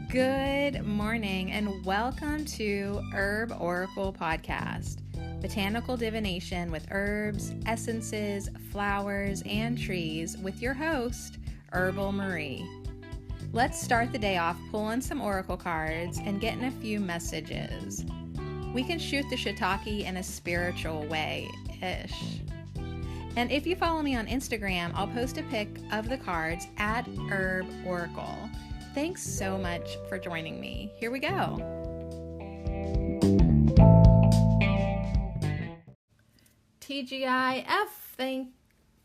Good morning and welcome to Herb Oracle Podcast, botanical divination with herbs, essences, flowers, and trees with your host, Herbal Marie. Let's start the day off pulling some oracle cards and getting a few messages. We can shoot the shiitake in a spiritual way-ish. And if you follow me on Instagram, I'll post a pic of the cards at Herb Oracle. Thanks so much for joining me. Here we go. TGIF, thank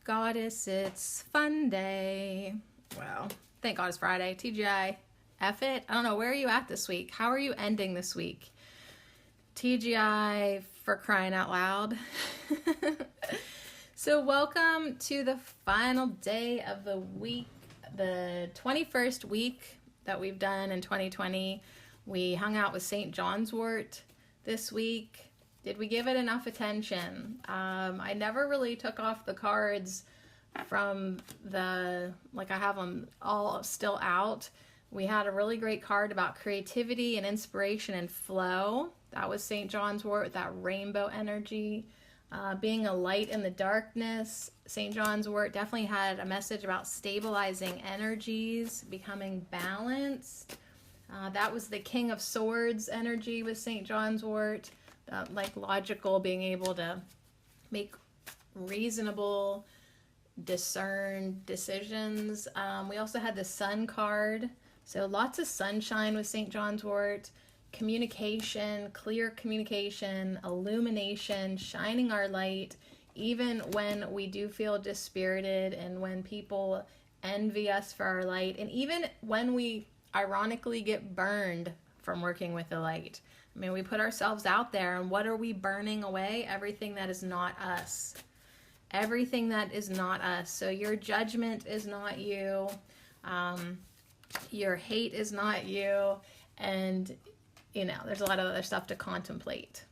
goddess it's fun day. Well, thank God it's Friday. TGIF it. I don't know, where are you at this week? How are you ending this week? TGI for crying out loud. So welcome to the final day of the week, the 21st week that we've done in 2020. We hung out with St. John's wort this week. Did we give it enough attention? I never really took off the cards from I have them all still out. We had a really great card about creativity and inspiration and flow. That was St. John's wort with that rainbow energy. Being a light in the darkness. St. John's wort definitely had a message about stabilizing energies, becoming balanced. That was the King of Swords energy with St. John's wort, logical, being able to make reasonable, discerned decisions. We also had the Sun card, so lots of sunshine with St. John's wort. Communication, clear communication, illumination, shining our light, even when we do feel dispirited and when people envy us for our light, and even when we ironically get burned from working with the light. I mean, we put ourselves out there, and what are we burning away? Everything that is not us. Everything that is not us. So your judgment is not you. Your hate is not you. And there's a lot of other stuff to contemplate.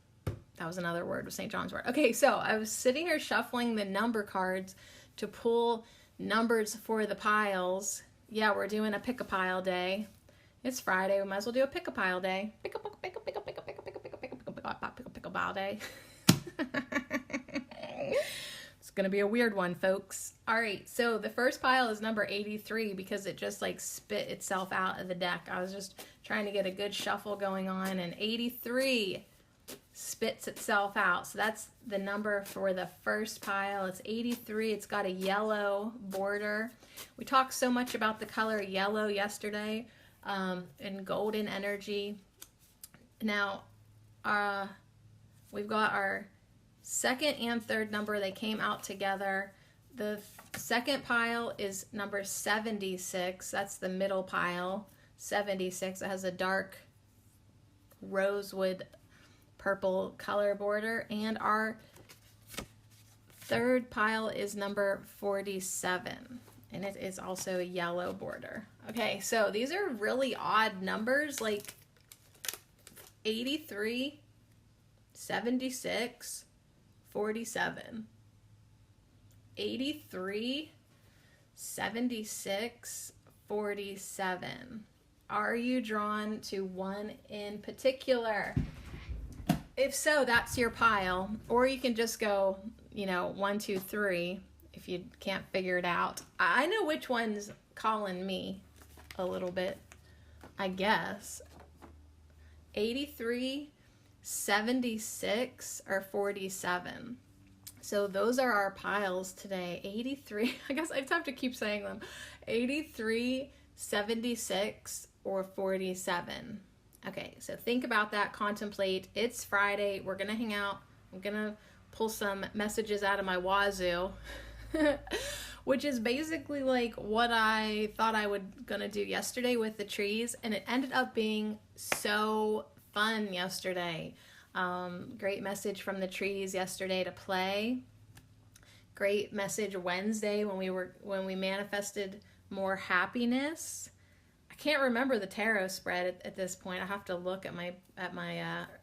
That was another word with St. John's wort. Okay, so I was sitting here shuffling the number cards to pull numbers for the piles. Yeah, we're doing a pick-a-pile day. It's Friday. We might as well do a pick-a-pile day. Pick-a-pile day. It's going to be a weird one, folks. All right, so the first pile is number 83 because it just spit itself out of the deck. I was just trying to get a good shuffle going on, and 83 spits itself out. So that's the number for the first pile. It's 83. It's got a yellow border. We talked so much about the color yellow yesterday, and golden energy. Now, we've got our second and third number. They came out together. The second pile is number 76. That's the middle pile. 76. It has a dark rosewood purple color border. And our third pile is number 47. And it is also a yellow border. Okay, so these are really odd numbers, like 83, 76, 47. 83, 76, 47. Are you drawn to one in particular? If so, that's your pile. Or you can just go, 1, 2, 3 if you can't figure it out. I know which one's calling me a little bit, I guess. 83, 76, or 47. So those are our piles today. 83, I guess I just have to keep saying them. 83, 76, or 47. Okay, so think about that, contemplate. It's Friday. We're going to hang out. I'm going to pull some messages out of my wazoo, which is basically like what I thought I was going to do yesterday with the trees, and it ended up being so fun yesterday. Great message from the trees yesterday to play. Great message Wednesday when we manifested more happiness. I can't remember the tarot spread at this point. I have to look at my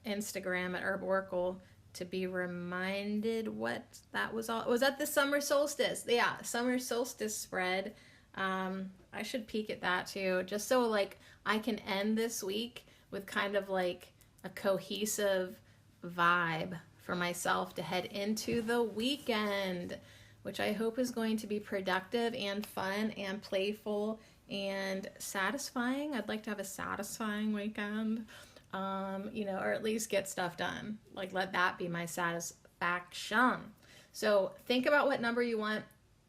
Instagram at Herb Oracle to be reminded what that was all. Was that the summer solstice? Yeah, summer solstice spread. I I should peek at that too, just so like I can end this week with kind of like a cohesive vibe for myself to head into the weekend, which I hope is going to be productive and fun and playful and satisfying. I'd like to have a satisfying weekend, or at least get stuff done. Like, let that be my satisfaction. So think about what number you want: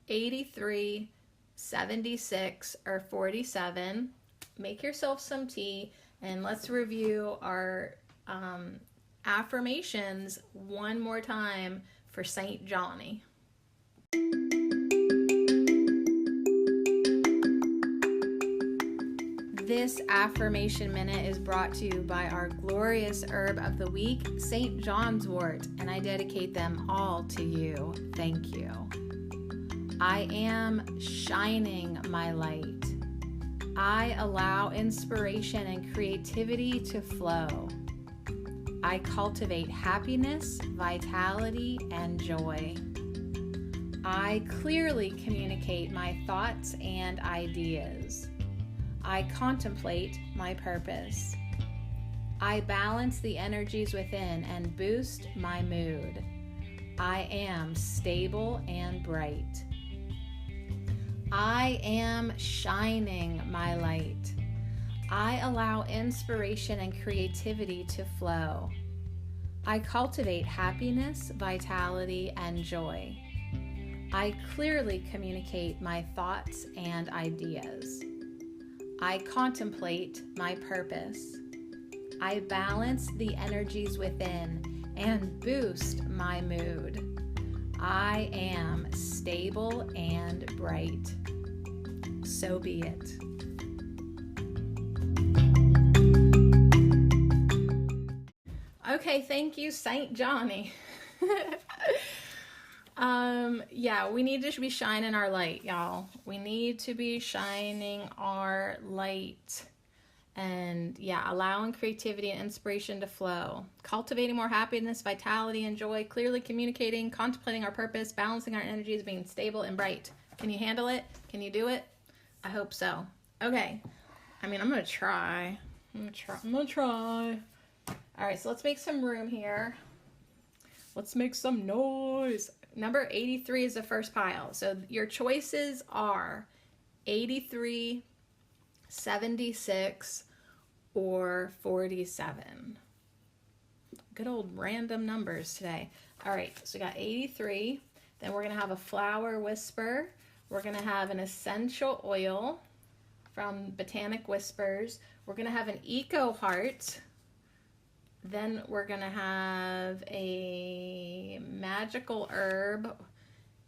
83, 76, or 47. Make yourself some tea, and let's review our affirmations one more time for St. Johnny. This affirmation minute is brought to you by our glorious herb of the week, St. John's wort, and I dedicate them all to you. Thank you. I am shining my light. I allow inspiration and creativity to flow. I cultivate happiness, vitality, and joy. I clearly communicate my thoughts and ideas. I contemplate my purpose. I balance the energies within and boost my mood. I am stable and bright. I am shining my light. I allow inspiration and creativity to flow. I cultivate happiness, vitality, and joy. I clearly communicate my thoughts and ideas. I contemplate my purpose. I balance the energies within and boost my mood. I am stable and bright. So be it. Okay, thank you, St. Johnny. We need to be shining our light, y'all. We need to be shining our light. And allowing creativity and inspiration to flow. Cultivating more happiness, vitality, and joy. Clearly communicating, contemplating our purpose, balancing our energies, being stable and bright. Can you handle it? Can you do it? I hope so. Okay. I'm going to try. I'm going to try. All right, so let's make some room here. Let's make some noise. Number 83 is the first pile. So your choices are 83, 76, or 47. Good old random numbers today. All right, so we got 83. Then we're going to have a flower whisper. We're going to have an essential oil from Botanic Whispers. We're going to have an eco heart. Then we're going to have a magical herb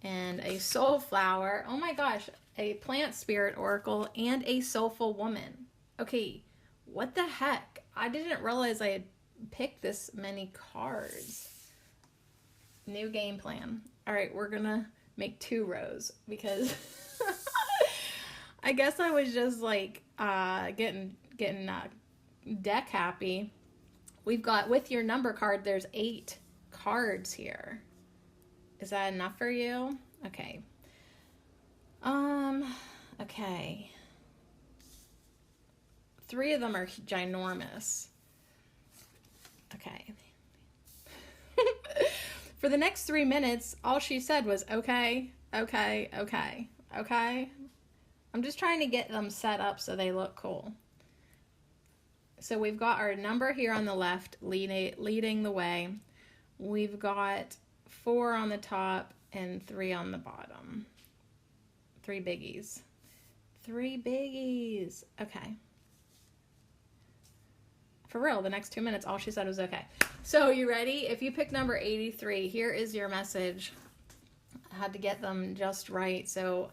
and a soul flower. Oh my gosh, a plant spirit oracle and a soulful woman. Okay, what the heck? I didn't realize I had picked this many cards. New game plan. All right, we're going to make 2 rows because I guess I was just like getting deck happy. We've got, with your number card, there's 8 cards here. Is that enough for you? Okay. Okay. 3 of them are ginormous. Okay. For the next 3 minutes, all she said was, okay, okay, okay, okay. I'm just trying to get them set up so they look cool. So we've got our number here on the left leading the way. We've got 4 on the top and 3 on the bottom. 3 biggies. 3 biggies. Okay. For real, the next 2 minutes, all she said was okay. So you ready? If you pick number 83, here is your message. I had to get them just right. So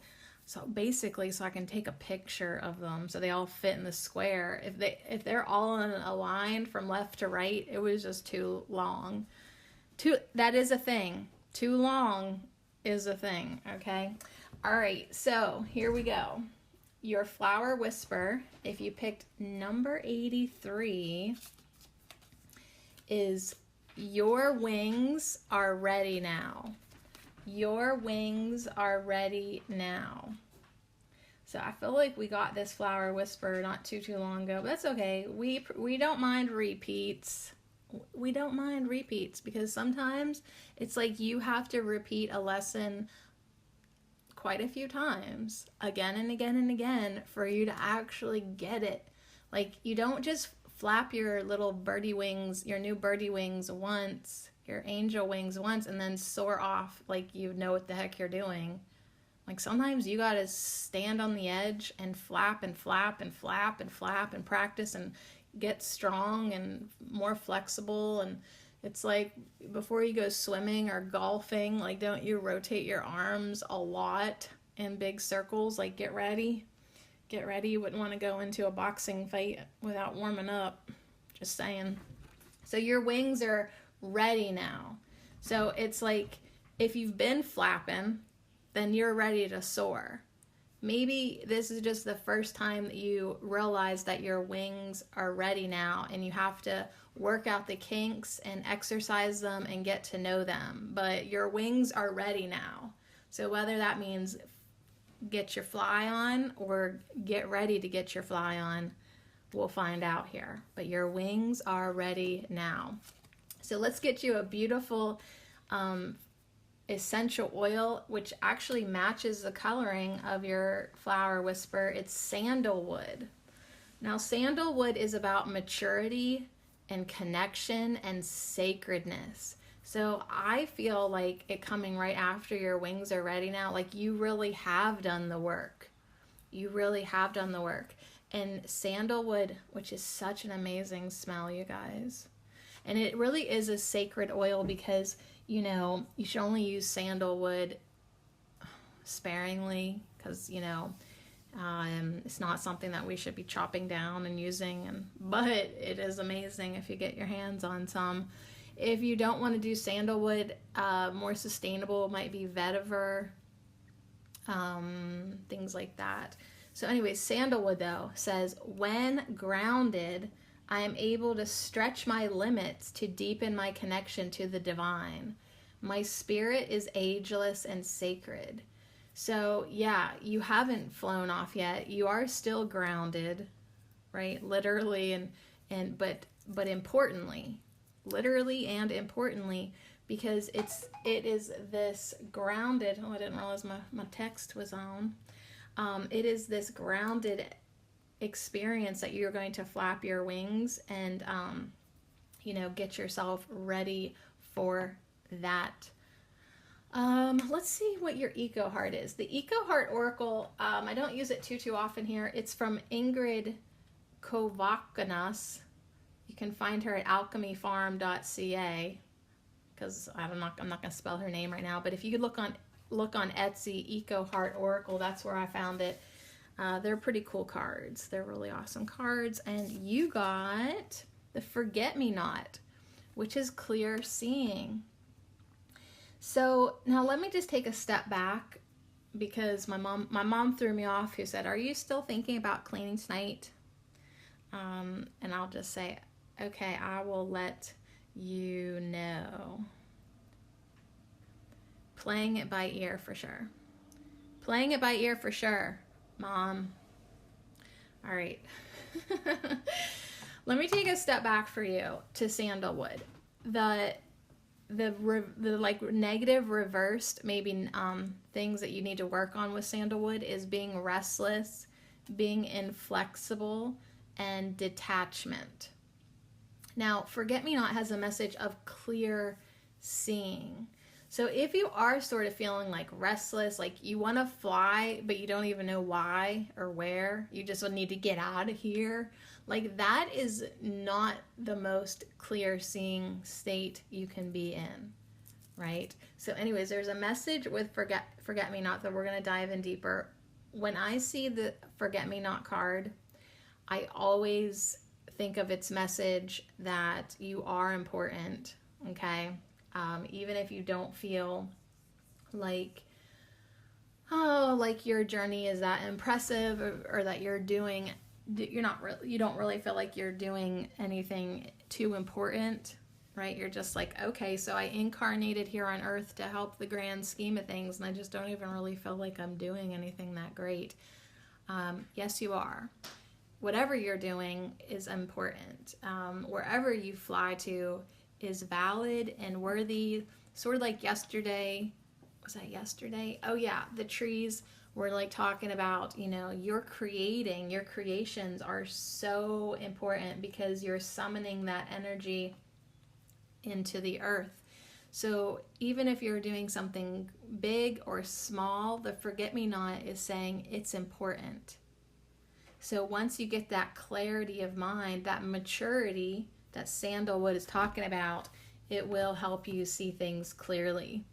basically, so I can take a picture of them so they all fit in the square. If they're all in a line from left to right, it was just too long. That is a thing. Too long is a thing, okay? All right, so here we go. Your flower whisper, if you picked number 83, is your wings are ready now. Your wings are ready now. So I feel like we got this flower whisper not too long ago, but that's okay. We don't mind repeats. We don't mind repeats because sometimes it's like you have to repeat a lesson quite a few times, again and again and again, for you to actually get it. Like, you don't just flap your little birdie wings, your new birdie wings once, your angel wings once, and then soar off like you know what the heck you're doing. Like, sometimes you gotta stand on the edge and flap and flap and flap and flap and practice and get strong and more flexible. And it's like before you go swimming or golfing, like, don't you rotate your arms a lot in big circles? Like, get ready. Get ready. You wouldn't want to go into a boxing fight without warming up. Just saying. So your wings are ready now. So it's like if you've been flapping, then you're ready to soar. Maybe this is just the first time that you realize that your wings are ready now and you have to work out the kinks and exercise them and get to know them. But your wings are ready now. So whether that means get your fly on or get ready to get your fly on, we'll find out here. But your wings are ready now. So let's get you a beautiful essential oil, which actually matches the coloring of your flower whisper. It's sandalwood. Now, sandalwood is about maturity and connection and sacredness. So I feel like it coming right after your wings are ready now, like you really have done the work. You really have done the work. And sandalwood, which is such an amazing smell, you guys. And it really is a sacred oil because, you know, you should only use sandalwood sparingly because, you know, it's not something that we should be chopping down and using. But it is amazing if you get your hands on some. If you don't want to do sandalwood, more sustainable might be vetiver, things like that. So anyway, sandalwood though says, when grounded, I am able to stretch my limits to deepen my connection to the divine. My spirit is ageless and sacred. So yeah, you haven't flown off yet. You are still grounded, right? Literally but importantly, literally and importantly, because it is this grounded, oh, I didn't realize my text was on. It is this grounded experience that you're going to flap your wings and you know, get yourself ready for that. Let's see what your Eco Heart is. The Eco Heart Oracle, I don't use it too often here. It's from Ingrid Kovakinas. You can find her at alchemyfarm.ca because I'm not going to spell her name right now, but if you could look on Etsy, Eco Heart Oracle, that's where I found it. They're pretty cool cards. They're really awesome cards. And you got the Forget-Me-Not, which is clear seeing. So now let me just take a step back because my mom threw me off, who said, "Are you still thinking about cleaning tonight?" And I'll just say, okay, I will let you know. Playing it by ear for sure. Playing it by ear for sure, Mom. All right. Let me take a step back for you to sandalwood. The like negative reversed maybe things that you need to work on with sandalwood is being restless, being inflexible, and detachment. Now, Forget-Me-Not has a message of clear seeing. So if you are sort of feeling like restless, like you want to fly, but you don't even know why or where, you just need to get out of here, like that is not the most clear seeing state you can be in, right? So anyways, there's a message with Forget-Me-Not that we're going to dive in deeper. When I see the Forget-Me-Not card, I always think of its message that you are important, okay? Even if you don't feel like, like your journey is that impressive or that you don't really feel like you're doing anything too important, right? You're just like, okay, so I incarnated here on earth to help the grand scheme of things, and I just don't even really feel like I'm doing anything that great. Yes, you are. Whatever you're doing is important. Wherever you fly to is valid and worthy. Sort of like yesterday. Was that yesterday? Oh yeah, the trees were like talking about, your creations are so important because you're summoning that energy into the earth. So even if you're doing something big or small, the forget-me-not is saying it's important. So once you get that clarity of mind, that maturity that Sandalwood is talking about, it will help you see things clearly.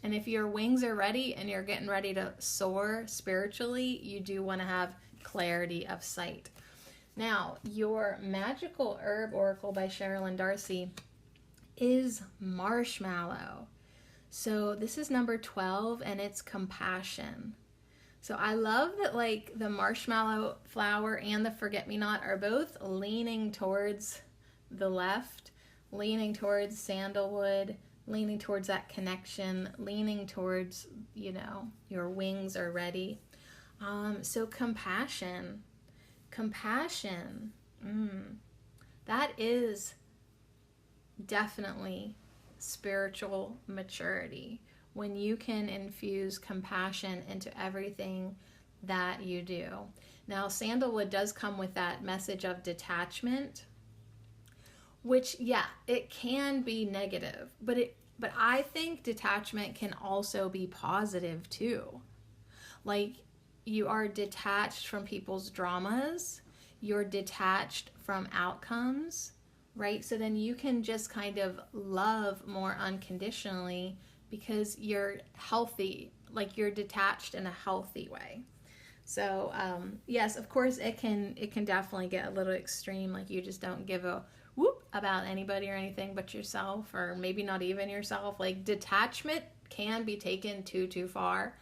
And if your wings are ready and you're getting ready to soar spiritually, you do want to have clarity of sight. Now, your Magical Herb Oracle by Sherilyn Darcy is marshmallow. So this is number 12 and it's compassion. So I love that like the marshmallow flower and the forget-me-not are both leaning towards the left, leaning towards sandalwood, leaning towards that connection, leaning towards, your wings are ready. So compassion, that is definitely spiritual maturity. When you can infuse compassion into everything that you do. Now, sandalwood does come with that message of detachment, which, it can be negative, but I think detachment can also be positive too. Like, you are detached from people's dramas, you're detached from outcomes, right? So then you can just kind of love more unconditionally because you're healthy, like you're detached in a healthy way. So yes, of course it can definitely get a little extreme, like you just don't give a whoop about anybody or anything but yourself, or maybe not even yourself. Like detachment can be taken too far,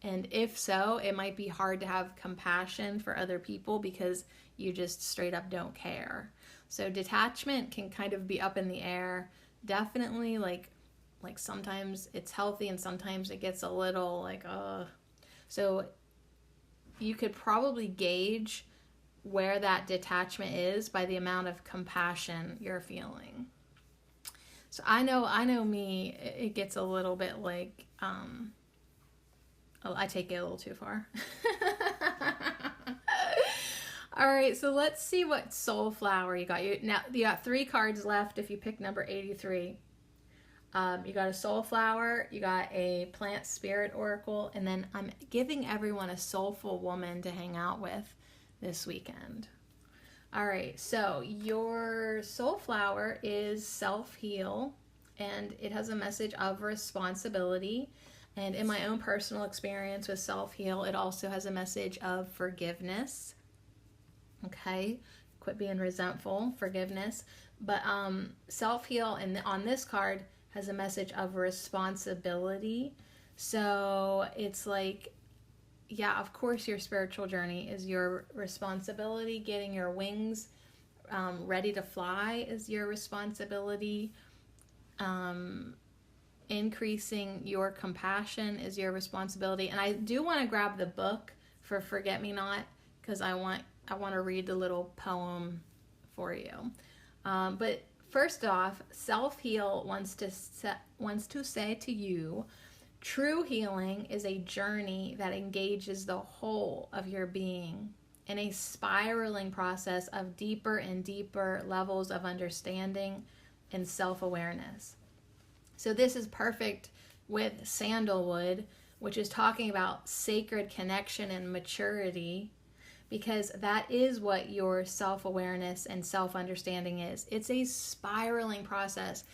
and if so, it might be hard to have compassion for other people because you just straight up don't care. So detachment can kind of be up in the air. Definitely like sometimes it's healthy and sometimes it gets a little like, So you could probably gauge where that detachment is by the amount of compassion you're feeling. So I know me, it gets a little bit like, I take it a little too far. All right, so let's see what soul flower you got. You got 3 cards left if you pick number 83. You got a soul flower, you got a plant spirit oracle, and then I'm giving everyone a soulful woman to hang out with this weekend. All right, so your soul flower is self-heal, and it has a message of responsibility. And in my own personal experience with self-heal, it also has a message of forgiveness. Okay, quit being resentful, forgiveness. But self-heal, and on this card, has a message of responsibility. So it's like, of course your spiritual journey is your responsibility. Getting your wings ready to fly is your responsibility. Increasing your compassion is your responsibility. And I do want to grab the book for Forget Me Not because I want to read the little poem for you. But first off, self-heal wants to say to you, true healing is a journey that engages the whole of your being in a spiraling process of deeper and deeper levels of understanding and self-awareness. So this is perfect with sandalwood, which is talking about sacred connection and maturity, because that is what your self-awareness and self-understanding is. It's a spiraling process.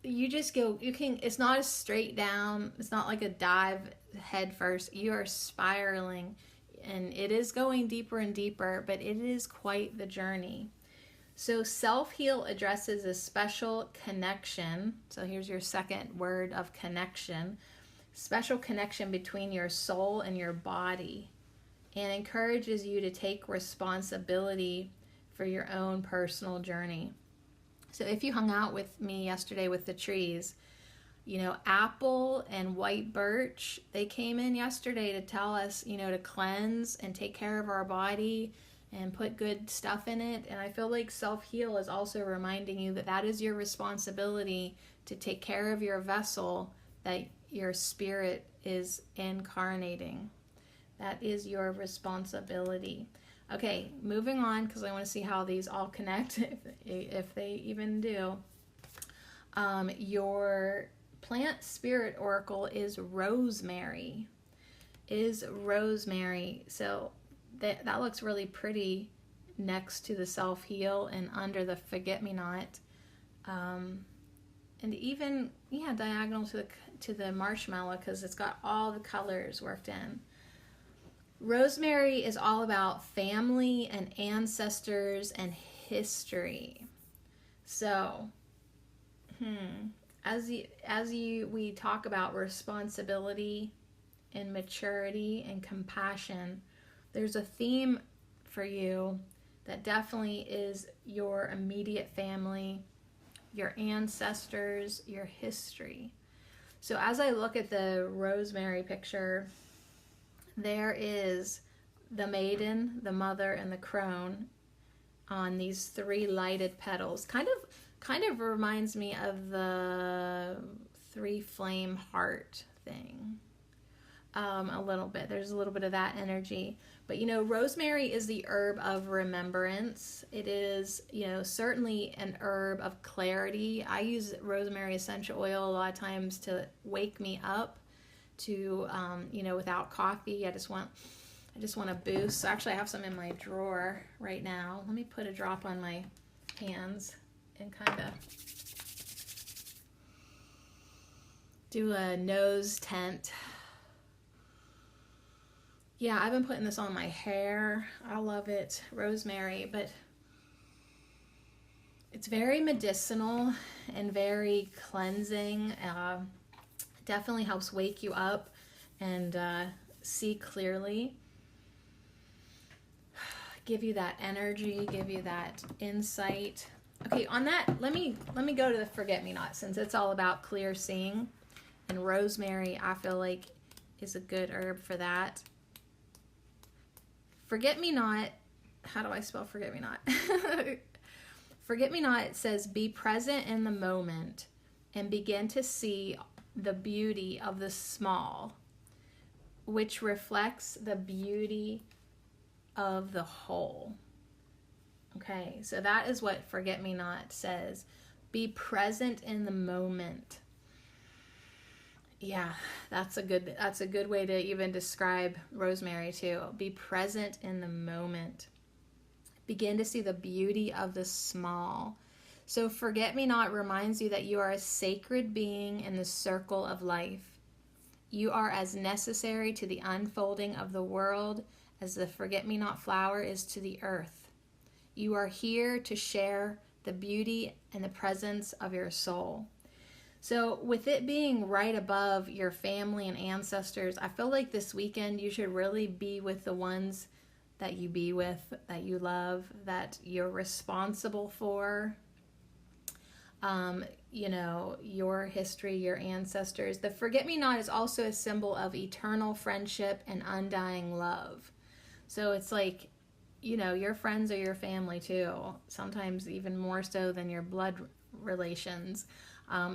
You just go, it's not a straight down, it's not like a dive head first. You are spiraling, and it is going deeper and deeper, but it is quite the journey. So self-heal addresses a special connection. So here's your second word of connection. Special connection between your soul and your body, and encourages you to take responsibility for your own personal journey. So if you hung out with me yesterday with the trees, apple and white birch, they came in yesterday to tell us, to cleanse and take care of our body and put good stuff in it. And I feel like self-heal is also reminding you that that is your responsibility, to take care of your vessel that your spirit is incarnating. That is your responsibility. Okay, moving on, because I want to see how these all connect, if they even do. Your plant spirit oracle is rosemary. So that looks really pretty next to the self-heal and under the forget-me-not. And even, diagonal to the marshmallow, because it's got all the colors worked in. Rosemary is all about family and ancestors and history. So, we talk about responsibility and maturity and compassion, there's a theme for you that definitely is your immediate family, your ancestors, your history. So as I look at the rosemary picture, there is the maiden, the mother, and the crone on these 3 lighted petals. Kind of reminds me of the 3 flame heart thing. A little bit. There's a little bit of that energy. But rosemary is the herb of remembrance. It is, certainly an herb of clarity. I use rosemary essential oil a lot of times to wake me up, to without coffee. I just want a boost. So actually I have some in my drawer right now. Let me put a drop on my hands and kind of do a nose tent. Yeah, I've been putting this on my hair. I love it, rosemary, but it's very medicinal and very cleansing. Definitely helps wake you up and see clearly. Give you that energy, give you that insight. Okay, on that, let me go to the forget-me-not, since it's all about clear seeing. And rosemary, I feel like, is a good herb for that. Forget-me-not, how do I spell forget-me-not? Forget-me-not says, be present in the moment and begin to see the beauty of the small, which reflects the beauty of the whole. Okay, so that is what forget-me-not says. Be present in the moment. Yeah, that's a good way to even describe rosemary too. Be present in the moment. Begin to see the beauty of the small. So forget-me-not reminds you that you are a sacred being in the circle of life. You are as necessary to the unfolding of the world as the forget-me-not flower is to the earth. You are here to share the beauty and the presence of your soul. So with it being right above your family and ancestors, I feel like this weekend you should really be with the ones that you be with, that you love, that you're responsible for. Your history, your ancestors. The forget-me-not is also a symbol of eternal friendship and undying love. So it's like, your friends are your family too. Sometimes even more so than your blood relations.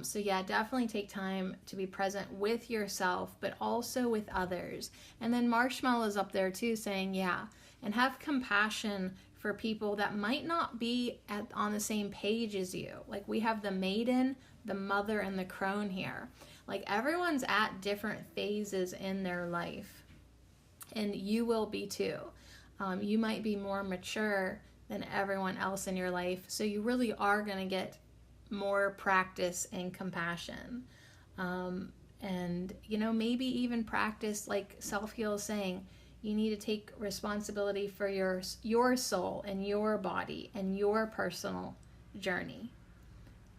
So yeah, definitely take time to be present with yourself, but also with others. And then Marshmallow's up there too, saying, yeah, and have compassion for people that might not be on the same page as you. Like we have the maiden, the mother, and the crone here. Like everyone's at different phases in their life, and you will be too. You might be more mature than everyone else in your life, so you really are going to get more practice in compassion. And maybe even practice, like Self-Heal is saying, you need to take responsibility for your soul and your body and your personal journey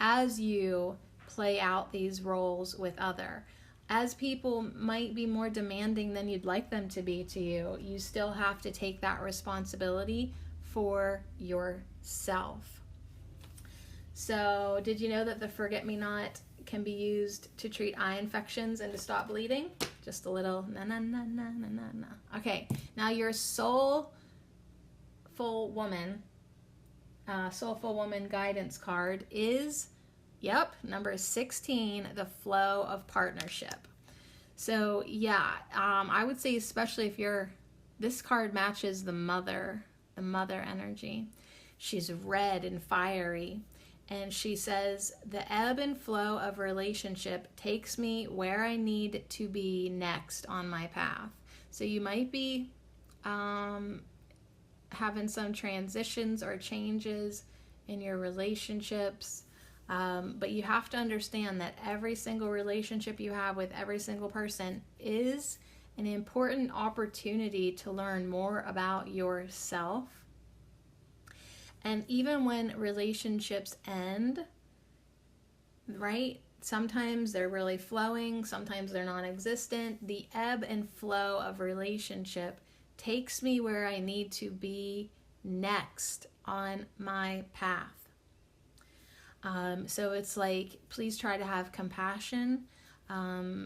as you play out these roles with other. As people might be more demanding than you'd like them to be to you, you still have to take that responsibility for yourself. So did you know that the forget-me-not can be used to treat eye infections and to stop bleeding. Just a little na na na na na na na. Okay, now your soulful woman guidance card is, yep, number 16, the flow of partnership. So yeah, I would say especially if this card matches the mother energy. She's red and fiery. And she says, the ebb and flow of relationship takes me where I need to be next on my path. So you might be having some transitions or changes in your relationships. But you have to understand that every single relationship you have with every single person is an important opportunity to learn more about yourself. And even when relationships end, right? Sometimes they're really flowing, sometimes they're non-existent. The ebb and flow of relationship takes me where I need to be next on my path. So it's like, please try to have compassion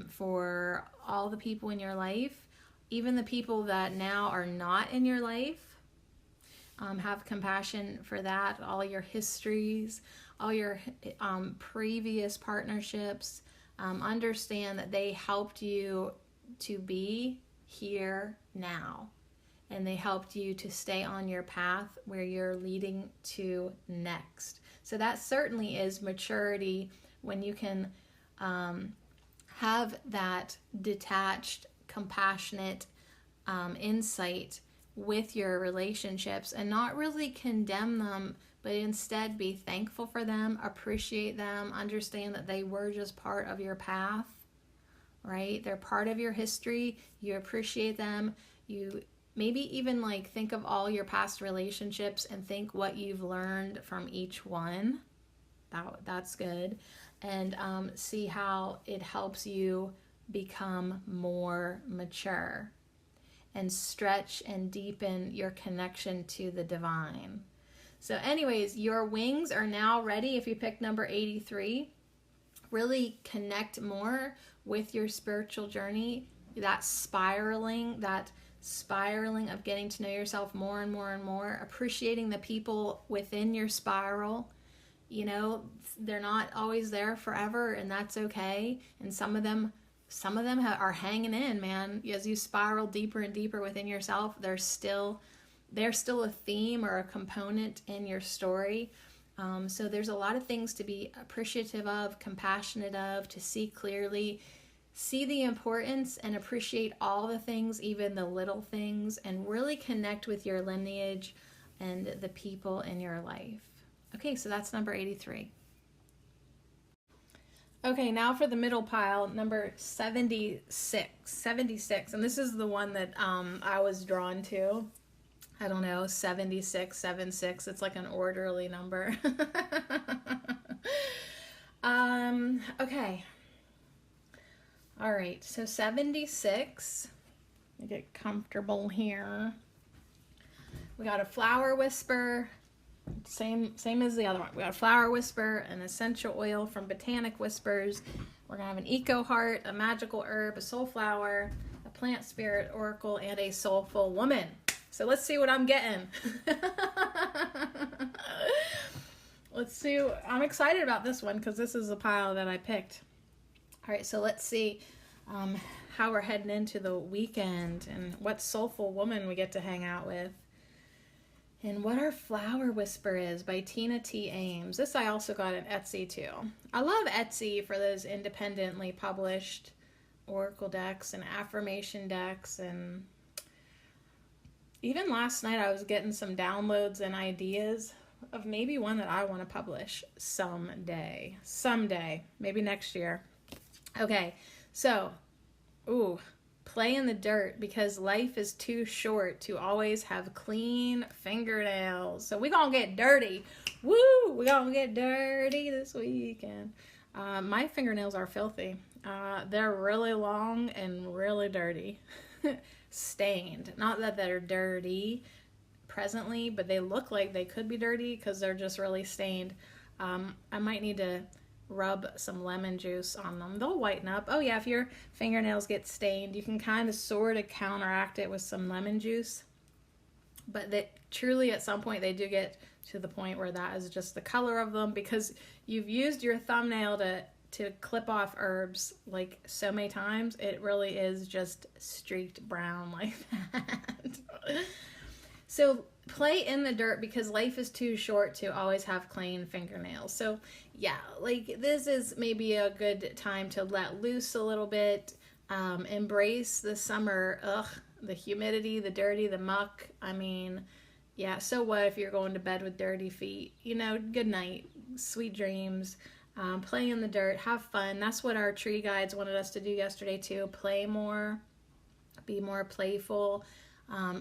for all the people in your life, even the people that now are not in your life. Have compassion for that, all your histories, all your previous partnerships. Understand that they helped you to be here now, and they helped you to stay on your path where you're leading to next. So that certainly is maturity, when you can have that detached, compassionate insight with your relationships and not really condemn them, but instead be thankful for them, appreciate them, understand that they were just part of your path, right? They're part of your history. You appreciate them. You maybe even like think of all your past relationships and think what you've learned from each one. That's good. And see how it helps you become more mature and stretch and deepen your connection to the divine. So anyways, your wings are now ready. If you picked number 83, really connect more with your spiritual journey, that spiraling of getting to know yourself more and more and more, appreciating the people within your spiral. You know, they're not always there forever, and that's okay. And some of them are hanging in, man. As you spiral deeper and deeper within yourself, they're still a theme or a component in your story. So there's a lot of things to be appreciative of, compassionate of, to see clearly, see the importance and appreciate all the things, even the little things, and really connect with your lineage and the people in your life. Okay, so that's number 83. Okay, now for the middle pile, number 76. 76, and this is the one that I was drawn to. I don't know, 76, 76. It's like an orderly number. Okay. All right, so 76. Let me get comfortable here. We got a flower whisper. Same as the other one. We got a flower whisper, an essential oil from Botanic Whispers. We're going to have an eco heart, a magical herb, a soul flower, a plant spirit oracle, and a soulful woman. So let's see what I'm getting. Let's see. I'm excited about this one because this is the pile that I picked. All right, so let's see how we're heading into the weekend and what soulful woman we get to hang out with. And what our flower whisper is by Tina T. Ames. This I also got at Etsy too. I love Etsy for those independently published oracle decks and affirmation decks. And even last night I was getting some downloads and ideas of maybe one that I want to publish someday. Maybe next year. Okay, so, play in the dirt, because life is too short to always have clean fingernails. So we're going to get dirty. Woo! We're going to get dirty this weekend. My fingernails are filthy. They're really long and really dirty. Stained. Not that they're dirty presently, but they look like they could be dirty because they're just really stained. I might need to rub some lemon juice on them. They'll whiten up. Oh yeah, if your fingernails get stained, you can kind of sort of counteract it with some lemon juice. But that truly at some point they do get to the point where that is just the color of them, because you've used your thumbnail to clip off herbs like so many times. It really is just streaked brown like that. So play in the dirt, because life is too short to always have clean fingernails. So yeah, like this is maybe a good time to let loose a little bit, embrace the summer, the humidity, the dirty, the muck. I mean, yeah, so what if you're going to bed with dirty feet? You know, good night, sweet dreams. Play in the dirt, have fun. That's what our tree guides wanted us to do yesterday too. Play more, be more playful.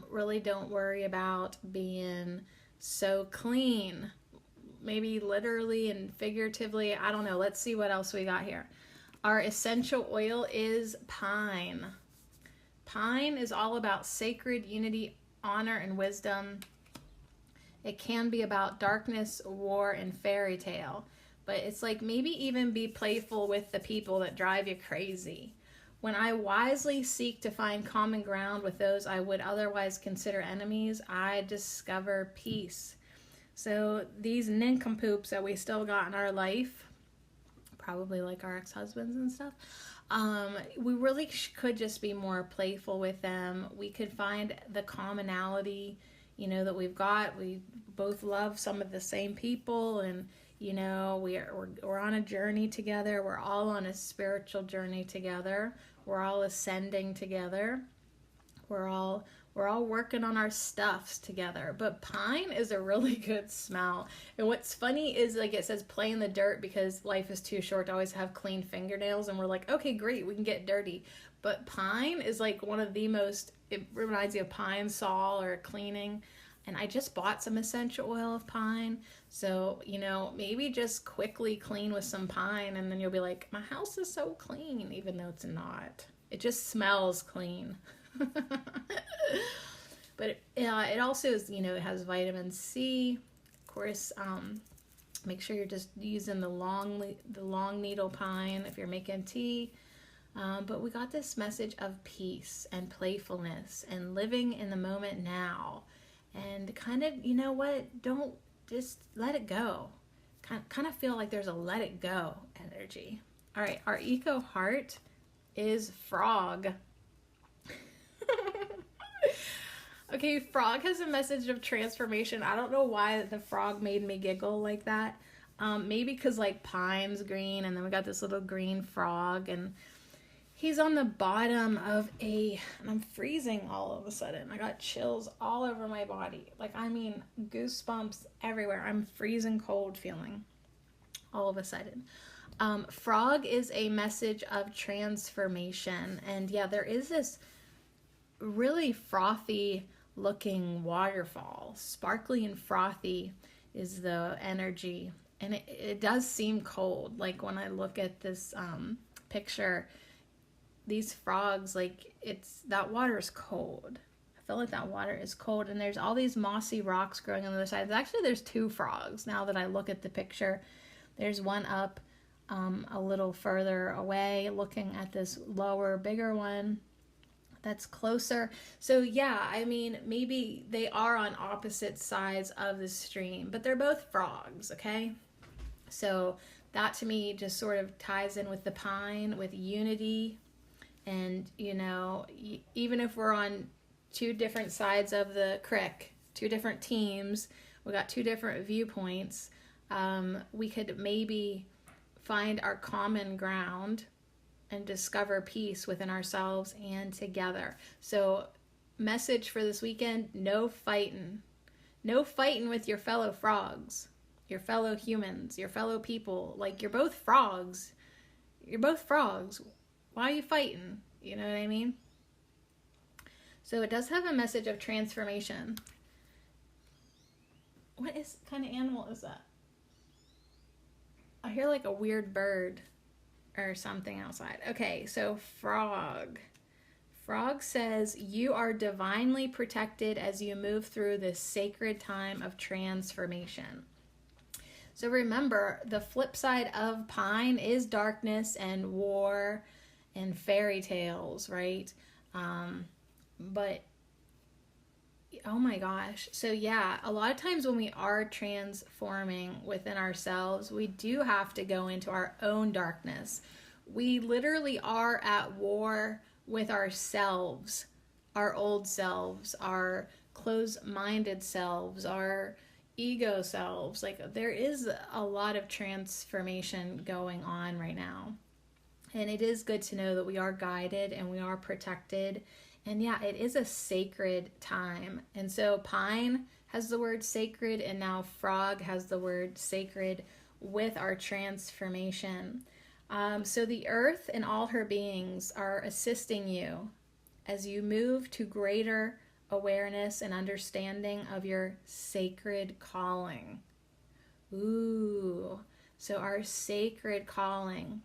Really don't worry about being so clean. Maybe literally and figuratively. I don't know. Let's see what else we got here. Our essential oil is pine. Pine is all about sacred unity, honor, and wisdom. It can be about darkness, war, and fairy tale. But it's like maybe even be playful with the people that drive you crazy. When I wisely seek to find common ground with those I would otherwise consider enemies, I discover peace. So these nincompoops that we still got in our life, probably like our ex-husbands and stuff, we really could just be more playful with them. We could find the commonality, you know, that we've got. We both love some of the same people, and you know, we're on a journey together. We're all on a spiritual journey together. We're all ascending together. We're all working on our stuffs together. But pine is a really good smell. And what's funny is, like, it says play in the dirt because life is too short to always have clean fingernails. And we're like, okay, great, we can get dirty. But pine is like one of the most, it reminds you of Pine Sol or cleaning. And I just bought some essential oil of pine. So, you know, maybe just quickly clean with some pine, and then you'll be like, my house is so clean, even though it's not. It just smells clean. But it also is, you know, it has vitamin C. Of course, make sure you're just using the long needle pine if you're making tea. But we got this message of peace and playfulness and living in the moment now. And kind of, you know what, don't just let it go. Kind of feel like there's a let it go energy. All right, our eco heart is frog. Okay, frog has a message of transformation. I don't know why the frog made me giggle like that. Maybe because like pine's green, and then we got this little green frog, and he's on the bottom of and I'm freezing all of a sudden. I got chills all over my body. Like, I mean, goosebumps everywhere. I'm freezing cold feeling all of a sudden. Frog is a message of transformation. And yeah, there is this really frothy looking waterfall. Sparkly and frothy is the energy. And it does seem cold. Like when I look at this picture, these frogs, like that water is cold. I feel like that water is cold, and there's all these mossy rocks growing on the other side. Actually, there's two frogs now that I look at the picture. There's one up a little further away looking at this lower, bigger one that's closer. So yeah, I mean, maybe they are on opposite sides of the stream, but they're both frogs, okay? So that to me just sort of ties in with the pine, with unity. And, you know, even if we're on two different sides of the creek, two different teams, we got two different viewpoints, we could maybe find our common ground and discover peace within ourselves and together. So, message for this weekend, no fighting. No fighting with your fellow frogs, your fellow humans, your fellow people. Like, you're both frogs. You're both frogs. Why are you fighting? You know what I mean? So it does have a message of transformation. What kind of animal is that? I hear like a weird bird or something outside. Okay, so frog. Frog says, you are divinely protected as you move through this sacred time of transformation. So remember, the flip side of pine is darkness and war and fairy tales, right? But oh my gosh. So yeah, a lot of times when we are transforming within ourselves, we do have to go into our own darkness. We literally are at war with ourselves, our old selves, our closed-minded selves, our ego selves. Like, there is a lot of transformation going on right now. And it is good to know that we are guided and we are protected. And yeah, it is a sacred time. And so pine has the word sacred, and now frog has the word sacred with our transformation. So the earth and all her beings are assisting you as you move to greater awareness and understanding of your sacred calling. Ooh, so our sacred calling,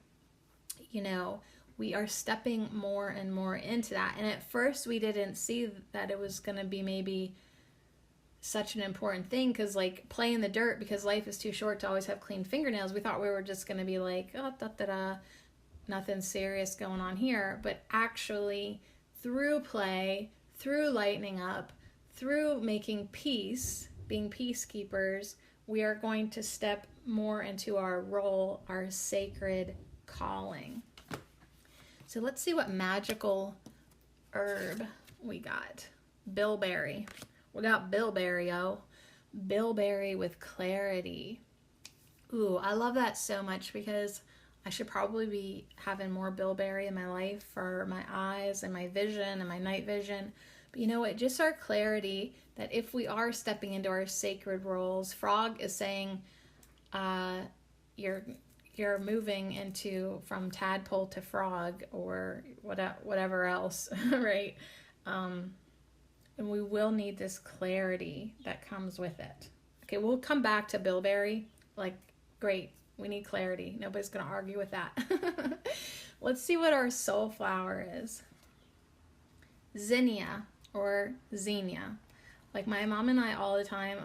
we are stepping more and more into that. And at first we didn't see that it was going to be maybe such an important thing, because like play in the dirt, because life is too short to always have clean fingernails. We thought we were just going to be like, oh, nothing serious going on here. But actually, through play, through lightening up, through making peace, being peacekeepers, we are going to step more into our role, our sacred calling. So let's see what magical herb we got. Bilberry. We got bilberry, Bilberry with clarity. Ooh, I love that so much, because I should probably be having more bilberry in my life for my eyes and my vision and my night vision. But you know what? Just our clarity that if we are stepping into our sacred roles, frog is saying, you're moving from tadpole to frog, or whatever else, right? And we will need this clarity that comes with it. Okay, we'll come back to bilberry. Like, great, we need clarity. Nobody's going to argue with that. Let's see what our soul flower is. Zinnia, or Xenia. Like, my mom and I all the time,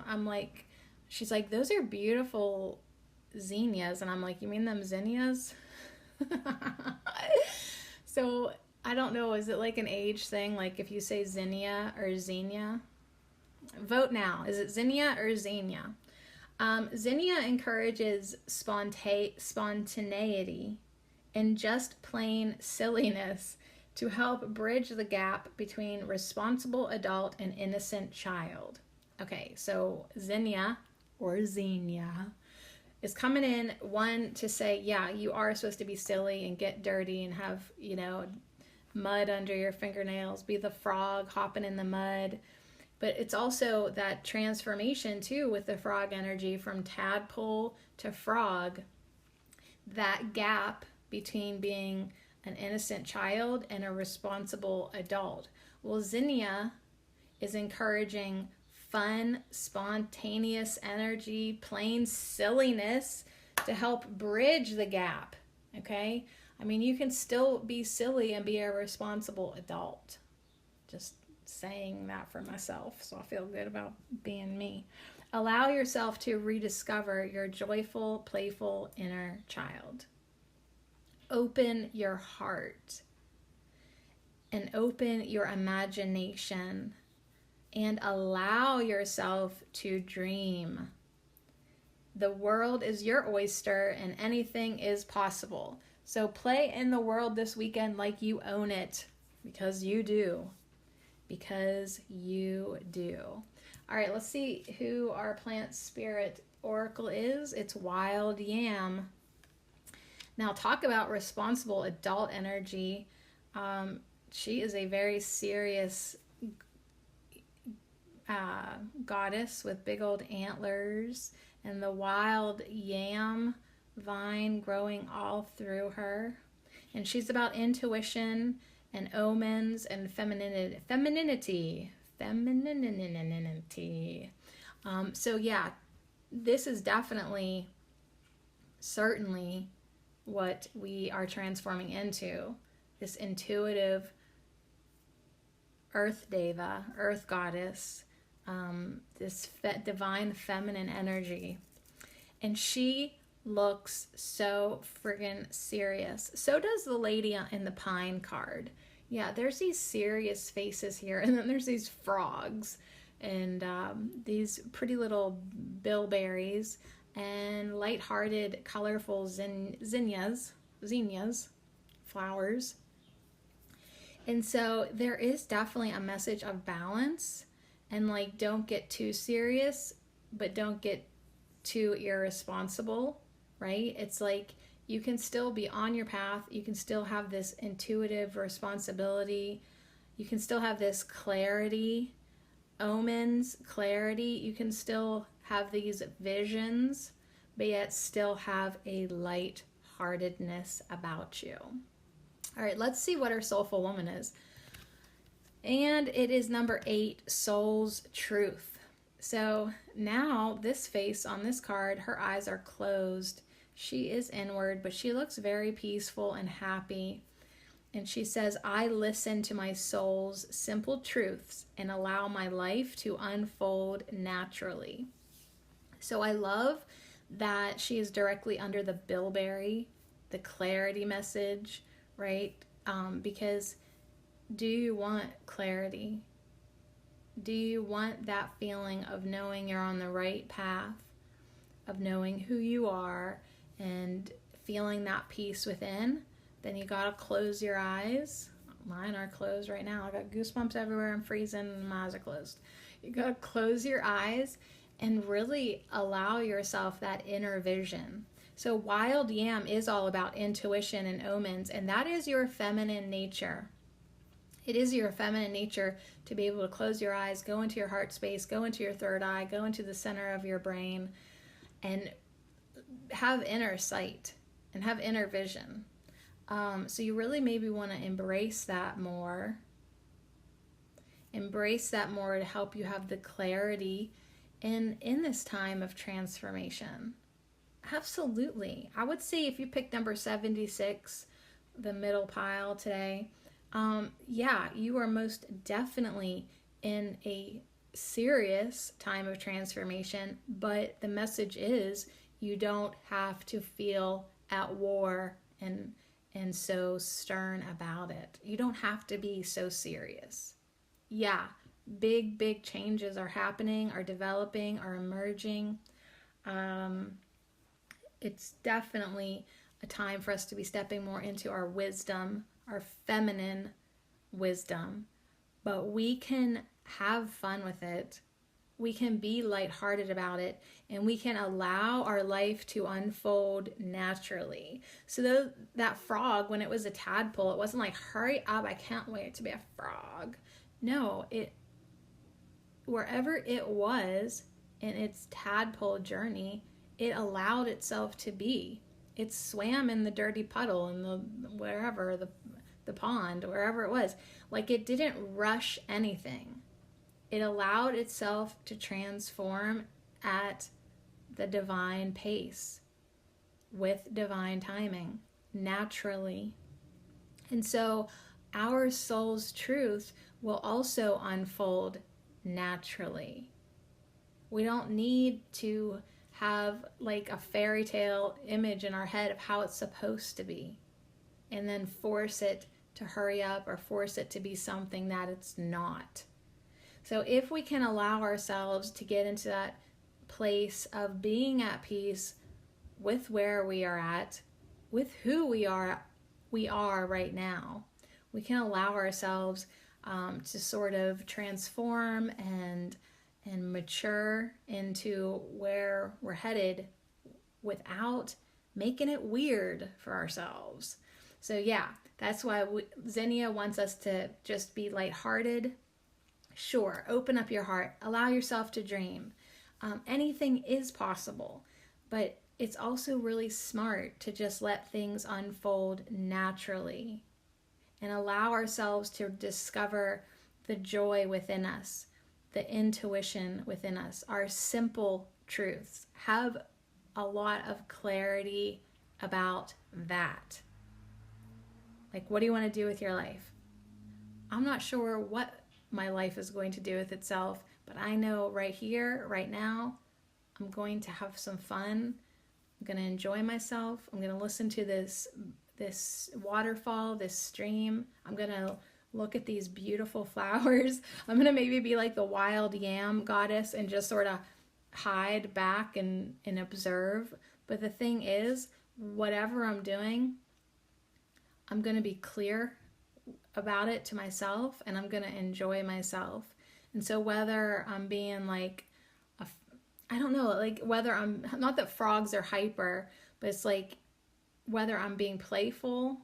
she's like, those are beautiful zinnias, and I'm like, you mean them zinnias? So I don't know, is it like an age thing, like if you say zinnia or xenia? Vote now. Is it zinnia or xenia? Zinnia encourages spontaneity and just plain silliness to help bridge the gap between responsible adult and innocent child. Okay, so zinnia, or xenia, is coming in, one, to say, yeah, you are supposed to be silly and get dirty and have, mud under your fingernails, be the frog hopping in the mud. But it's also that transformation too, with the frog energy from tadpole to frog, that gap between being an innocent child and a responsible adult. Well, zinnia is encouraging fun, spontaneous energy, plain silliness to help bridge the gap, okay? I mean, you can still be silly and be a responsible adult. Just saying that for myself, so I feel good about being me. Allow yourself to rediscover your joyful, playful inner child. Open your heart and open your imagination and allow yourself to dream. The world is your oyster and anything is possible. So play in the world this weekend like you own it, because you do. Because you do. All right, let's see who our plant spirit oracle is. It's Wild Yam. Now, talk about responsible adult energy. She is a very serious goddess with big old antlers and the wild yam vine growing all through her. And she's about intuition and omens and femininity. So yeah, this is definitely, certainly what we are transforming into, this intuitive earth deva, earth goddess, this divine feminine energy. And she looks so friggin' serious. So does the lady in the pine card. Yeah, there's these serious faces here, and then there's these frogs, and these pretty little bilberries, and lighthearted, colorful zinnias, flowers. And so there is definitely a message of balance, and like, don't get too serious, but don't get too irresponsible, right? It's like you can still be on your path. You can still have this intuitive responsibility. You can still have this clarity, omens, clarity. You can still have these visions, but yet still have a light-heartedness about you. All right, let's see what our soulful woman is. And it is number 8, Soul's Truth. So now this face on this card, her eyes are closed. She is inward, but she looks very peaceful and happy. And she says, I listen to my soul's simple truths and allow my life to unfold naturally. So I love that she is directly under the bilberry, the clarity message, right? Because do you want clarity? Do you want that feeling of knowing you're on the right path, of knowing who you are and feeling that peace within? Then you gotta close your eyes. Mine are closed right now. I got goosebumps everywhere. I'm freezing and my eyes are closed. You gotta close your eyes and really allow yourself that inner vision. So Wild Yam is all about intuition and omens, and that is your feminine nature. It is your feminine nature to be able to close your eyes, go into your heart space, go into your third eye, go into the center of your brain, and have inner sight and have inner vision. So you really maybe want to embrace that more. Embrace that more to help you have the clarity in this time of transformation. Absolutely. I would say if you picked number 76, the middle pile today, yeah, you are most definitely in a serious time of transformation, but the message is you don't have to feel at war and so stern about it. You don't have to be so serious. Yeah, big changes are happening, are developing, are emerging. It's definitely a time for us to be stepping more into our wisdom, our feminine wisdom, but we can have fun with it. We can be lighthearted about it, and we can allow our life to unfold naturally. So that frog, when it was a tadpole, it wasn't like, hurry up, I can't wait to be a frog. No, wherever it was in its tadpole journey, it allowed itself to be. It swam in the dirty puddle in the pond, wherever it was. Like, it didn't rush anything. It allowed itself to transform at the divine pace, with divine timing, naturally. And so our soul's truth will also unfold naturally. We don't need to have like a fairy tale image in our head of how it's supposed to be and then force it to hurry up or force it to be something that it's not. So if we can allow ourselves to get into that place of being at peace with where we are at, with who we are right now, we can allow ourselves to sort of transform and mature into where we're headed without making it weird for ourselves. So yeah, that's why Xenia wants us to just be lighthearted. Sure, open up your heart, allow yourself to dream. Anything is possible, but it's also really smart to just let things unfold naturally and allow ourselves to discover the joy within us, the intuition within us, our simple truths. Have a lot of clarity about that. Like, what do you want to do with your life? I'm not sure what my life is going to do with itself, but I know right here, right now, I'm going to have some fun. I'm going to enjoy myself. I'm going to listen to this waterfall, this stream. I'm going to look at these beautiful flowers. I'm going to maybe be like the wild yam goddess and just sort of hide back and observe. But the thing is, whatever I'm doing, I'm going to be clear about it to myself, and I'm going to enjoy myself. And so whether I'm being like, I don't know, like whether I'm, not that frogs are hyper, but it's like whether I'm being playful,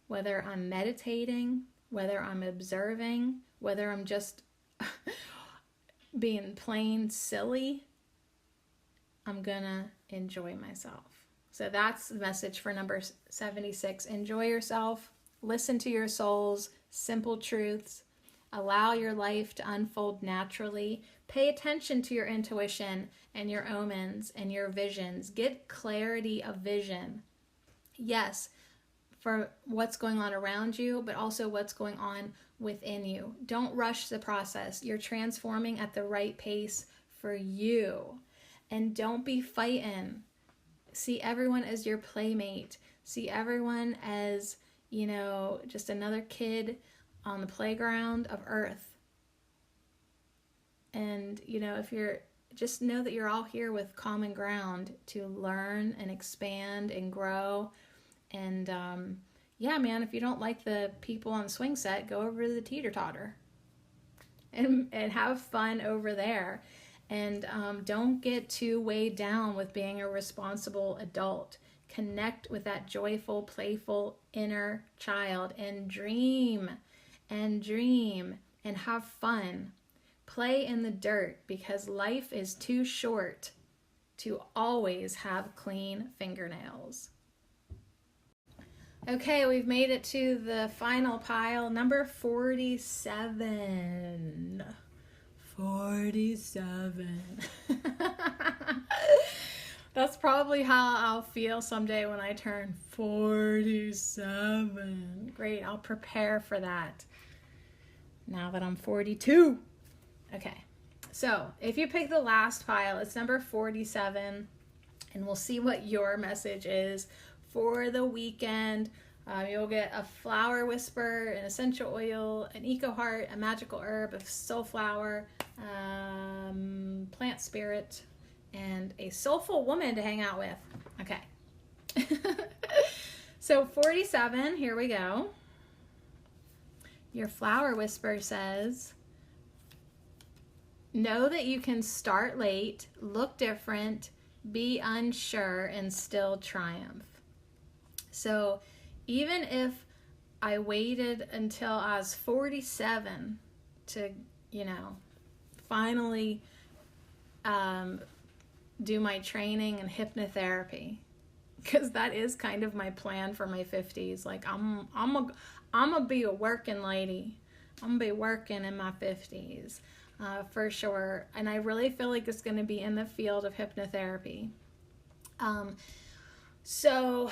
whether I'm meditating, whether I'm observing, whether I'm just being plain silly, I'm gonna enjoy myself. So that's the message for number 76. Enjoy yourself, listen to your soul's simple truths, allow your life to unfold naturally, pay attention to your intuition and your omens and your visions. Get clarity of vision. Yes, for what's going on around you, but also what's going on within you. Don't rush the process. You're transforming at the right pace for you. And don't be fighting. See everyone as your playmate. See everyone as, just another kid on the playground of Earth. And, if you're, just know that you're all here with common ground to learn and expand and grow. And, yeah, man, if you don't like the people on the swing set, go over to the teeter-totter and have fun over there. And don't get too weighed down with being a responsible adult. Connect with that joyful, playful inner child and dream and have fun. Play in the dirt, because life is too short to always have clean fingernails. Okay, we've made it to the final pile, number 47. 47. That's probably how I'll feel someday when I turn 47. Great, I'll prepare for that now that I'm 42. Okay, so if you pick the last pile, it's number 47, and we'll see what your message is for the weekend. You'll get a flower whisper, an essential oil, an eco heart, a magical herb, a soul flower, plant spirit, and a soulful woman to hang out with. Okay. So 47, here we go. Your flower whisper says, know that you can start late, look different, be unsure, and still triumph. So even if I waited until I was 47 to, finally do my training in hypnotherapy, because that is kind of my plan for my 50s. Like I'm gonna be a working lady. I'm gonna be working in my 50s for sure. And I really feel like it's gonna be in the field of hypnotherapy. So